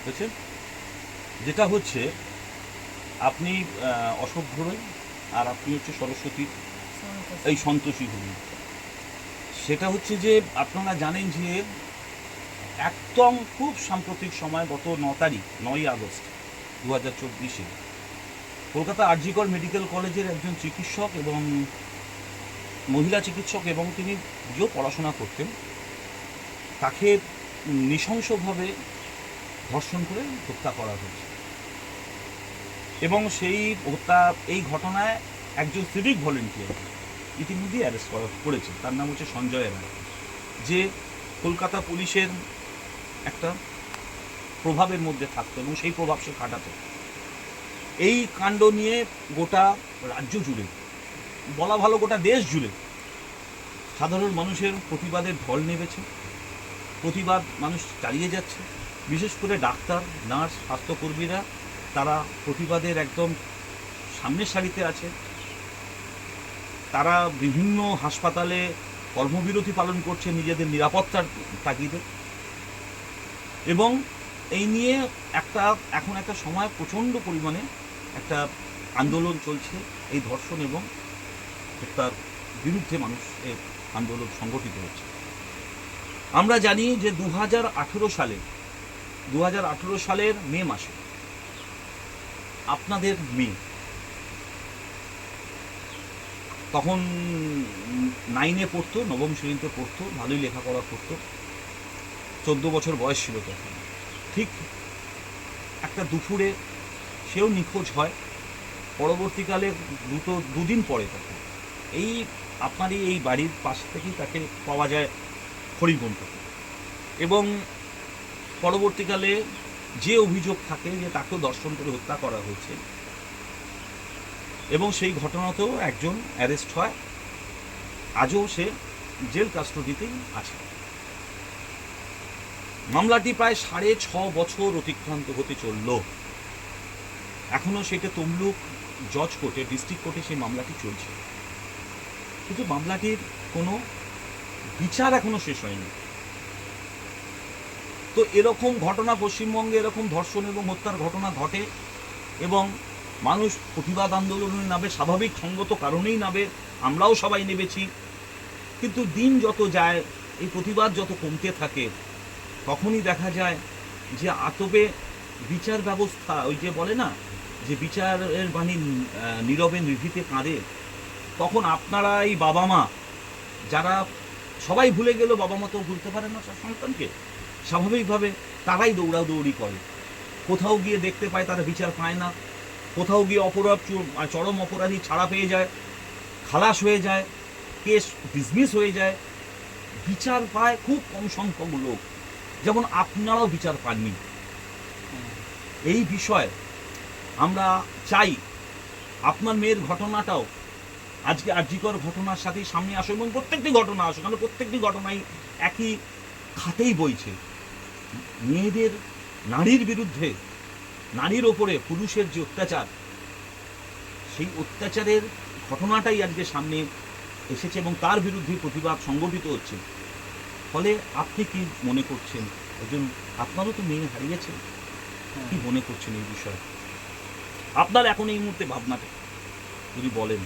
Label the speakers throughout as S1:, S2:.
S1: বুঝছেন? যেটা হচ্ছে আপনি অশোক ঘোড়ই আর আপনি হচ্ছে সরস্বতী এই সন্তোষী হরি। সেটা হচ্ছে যে আপনারা জানেন যে একদম খুব সাম্প্রতিক সময় গত 9 তারিখ 9ই আগস্ট 2024 কলকাতা আরজিকর মেডিকেল কলেজের একজন চিকিৎসক এবং মহিলা চিকিৎসক এবং তিনি নিজেও পড়াশোনা করতেন, তাকে নৃশংসভাবে ধর্ষণ করে হত্যা করা হয়েছে। এবং সেই হত্যা এই ঘটনায় একজন সিভিক ভলেন্টিয়ার ইতিমধ্যেই অ্যারেস্ট করেছে। তার নাম হচ্ছে সঞ্জয় রায়, যে কলকাতা পুলিশের একটা প্রভাবের মধ্যে থাকতো এবং সেই প্রভাব সে খাটাতো। এই কাণ্ড নিয়ে গোটা রাজ্য জুড়ে, বলা ভালো গোটা দেশ জুড়ে সাধারণ মানুষের প্রতিবাদের ঢল নেমেছে। প্রতিবাদ মানুষ চালিয়ে যাচ্ছে। বিশেষ করে ডাক্তার, নার্স, স্বাস্থ্যকর্মীরা তারা প্রতিবাদের একদম সামনের সারিতে আছে। তারা বিভিন্ন হাসপাতালে কর্মবিরতি পালন করছে নিজেদের নিরাপত্তার তাগিদে। এবং এই নিয়ে এখন একটা সময় প্রচণ্ড পরিমাণে একটা আন্দোলন চলছে এই ধর্ষণ এবং হত্যার বিরুদ্ধে। মানুষের আন্দোলন সংগঠিত হচ্ছে। আমরা জানি যে 2018 সালের মে মাসে আপনাদের মেয়ে তখন 9-এ পড়তো, নবম শ্রেণীতে পড়তো, ভালোই লেখাপড়া করতো, 14 বছর বয়স ছিল তখন। ঠিক একটা দুপুরে সেও নিখোঁজ হয়। পরবর্তীকালে দুদিন পরে তখন এই আপনারই এই বাড়ির পাশ থেকেই তাকে পাওয়া যায় হরিগঞ্জ। এবং পরবর্তীকালে যে অভিযোগ থাকে যে তাকেও ধর্ষণ করে হত্যা করা হয়েছে, এবং সেই ঘটনাতেও একজন অ্যারেস্ট হয়। আজও সে জেল কাস্টডিতেই আছে। মামলাটি প্রায় 6.5 বছর অতিক্রান্ত হতে চলল। এখনও সেটা তমলুক জজ কোর্টে, ডিস্ট্রিক্ট কোর্টে সেই মামলাটি চলছে, কিন্তু মামলাটির কোনো বিচার এখনো শেষ হয়নি। তো এরকম ঘটনা পশ্চিমবঙ্গে, এরকম ধর্ষণ এবং হত্যার ঘটনা ঘটে এবং মানুষ প্রতিবাদ আন্দোলনে নামে, স্বাভাবিক সঙ্গত কারণেই নামে, আমরাও সবাই নেমেছি। কিন্তু দিন যত যায়, এই প্রতিবাদ যত কমতে থাকে, তখনই দেখা যায় যে আতবে বিচার ব্যবস্থা, ওই যে বলে না যে বিচারের বাণী নীরবে নিভৃতে কাঁদে, তখন আপনারা এই বাবা মা যারা সবাই ভুলে গেল, বাবা মা তো ভুলতে পারে না সন্তানকে, স্বাভাবিকভাবে তারাই দৌড়াদৌড়ি করে। কোথাও গিয়ে দেখতে পায় তারা বিচার পায় না, কোথাও গিয়ে চরম অপরাধী ছাড়া পেয়ে যায়, খালাস হয়ে যায়, কেস ডিসমিস হয়ে যায়, বিচার পায় খুব কম সংখ্যক লোক। যেমন আপনারাও বিচার পাননি। এই বিষয়ে আমরা চাই আপনার মেয়ের ঘটনাটাও আজকে আরজিকর ঘটনার সাথেই সামনে আসুক এবং প্রত্যেকটি ঘটনা আসুক, কারণ প্রত্যেকটি ঘটনাই একই খাতেই বইছে। মেয়েদের, নারীর বিরুদ্ধে, নারীর ওপরে পুরুষের যে অত্যাচার, সেই অত্যাচারের ঘটনাটাই আজকে সামনে এসেছে এবং তার বিরুদ্ধে প্রতিবাদ সংগঠিত হচ্ছে। ফলে আপনি কি মনে করছেন, একজন আপনারও তো মেয়ে হারিয়েছেন, কি মনে করছেন এই বিষয়ে? আপনার এখন এই মুহূর্তে ভাবনাটা যদি বলেন।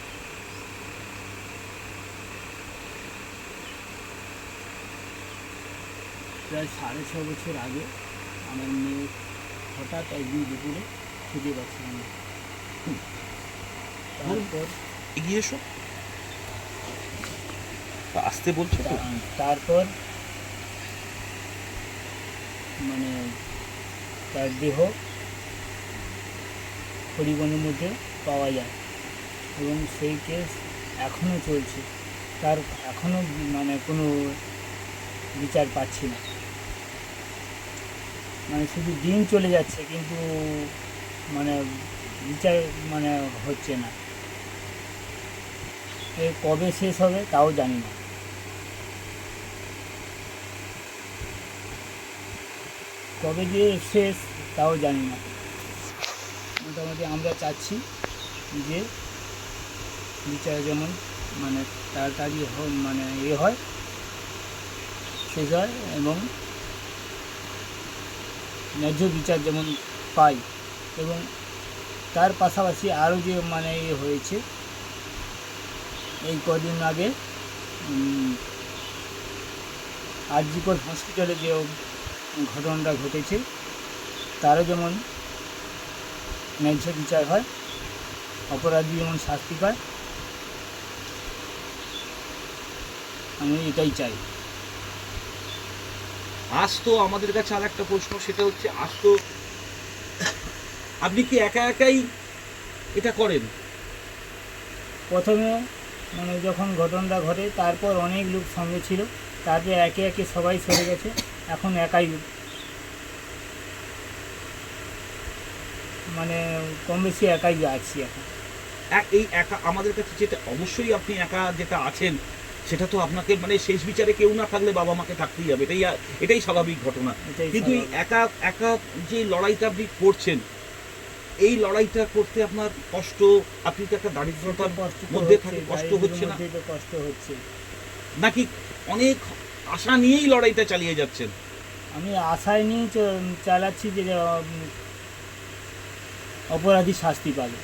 S2: প্রায় 6.5 বছর আগে আমার মেয়ে হঠাৎ একদিন দুপুরে খুঁজে পাচ্ছিলাম না। তারপর
S1: এগিয়ে এসো, আসতে বলছো তো।
S2: তারপর মানে তার দেহ হরিগঞ্জের মধ্যে পাওয়া যায় এবং সেই কেস এখনও চলছে। তার এখনও মানে কোনো বিচার পাচ্ছি না। মানে শুধু দিন চলে যাচ্ছে কিন্তু মানে বিচার মানে হচ্ছে না। এ কবে শেষ হবে তাও জানি না। কবে যে শেষ তাও জানি না। মোটামুটি আমরা চাচ্ছি যে বিচার যেমন মানে তাড়াতাড়ি মানে হয়, শেষ হয় এবং ন্যায্য বিচার যেমন পাই। এবং তার পাশাপাশি আরও যে মানে হয়েছে এই কদিন আগে আরজিকর হসপিটালে যে ঘটনাটা ঘটেছে তারও যেমন ন্যায্য বিচার হয়, অপরাধী যেমন শাস্তি পায়, আমি এটাই চাই।
S1: আজ তো আমাদের কাছে আর একটা প্রশ্ন, সেটা হচ্ছে আজ তো আপনি কি একা একাই এটা করেন?
S2: প্রথমে মানে যখন ঘটনাটা ঘটে তারপর অনেক লোক সঙ্গে ছিল, তারপরে একে একে সবাই সরে গেছে, এখন একাই মানে কম বেশি একাই আছি এখন।
S1: এই একা আমাদের কাছে যেটা অবশ্যই আপনি একা যেটা আছেন, সেটা তো আপনাকে মানে শেষ বিচারে কেউ না থাকলে বাবা মাকে থাকতেই হবে, এটাই স্বাভাবিক ঘটনা।
S2: এটাই
S1: কিন্তু এই
S2: স্বাভাবিক।
S1: একা একা যে লড়াইটা আপনি করছেন, এই লড়াইটা করতে আপনার কষ্ট, আপনি তো একটা দারিদ্রতার
S2: কষ্ট তো
S1: মধ্যে
S2: হচ্ছে,
S1: থাকে, কষ্ট
S2: দারিদ্র্যের
S1: হচ্ছে না?
S2: মধ্যেই তো কষ্ট হচ্ছে।
S1: নাকি অনেক আশা নিয়েই লড়াইটা চালিয়ে যাচ্ছেন?
S2: আমি আশায় নিয়ে চালাচ্ছি যে অপরাধী শাস্তি পাবে,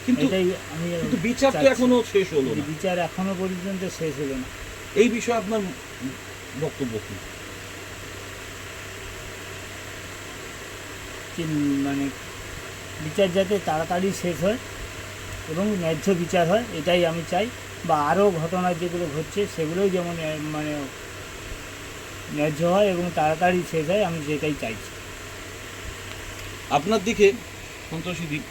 S1: কিন্তু
S2: এটাই আমি
S1: কিন্তু বিচার তো
S2: চাচ্ছি।
S1: এখনো শেষ হলো
S2: কিন্তু
S1: না।
S2: বিচার এখনো পর্যন্ত শেষ হলো না।
S1: এই বিষয়ে আপনার বক্তব্য কি?
S2: যে মানে বিচার যাতে তাড়াতাড়ি শেষ হয় এবং ন্যায্য বিচার হয়, এটাই আমি চাই। বা আরও ঘটনা যেগুলো ঘটছে সেগুলোই যেমন মানে ন্যায্য হয় এবং তাড়াতাড়ি শেষ হয়, আমি সেটাই চাইছি।
S1: আপনার দিকে সন্তোষী দ্বীপ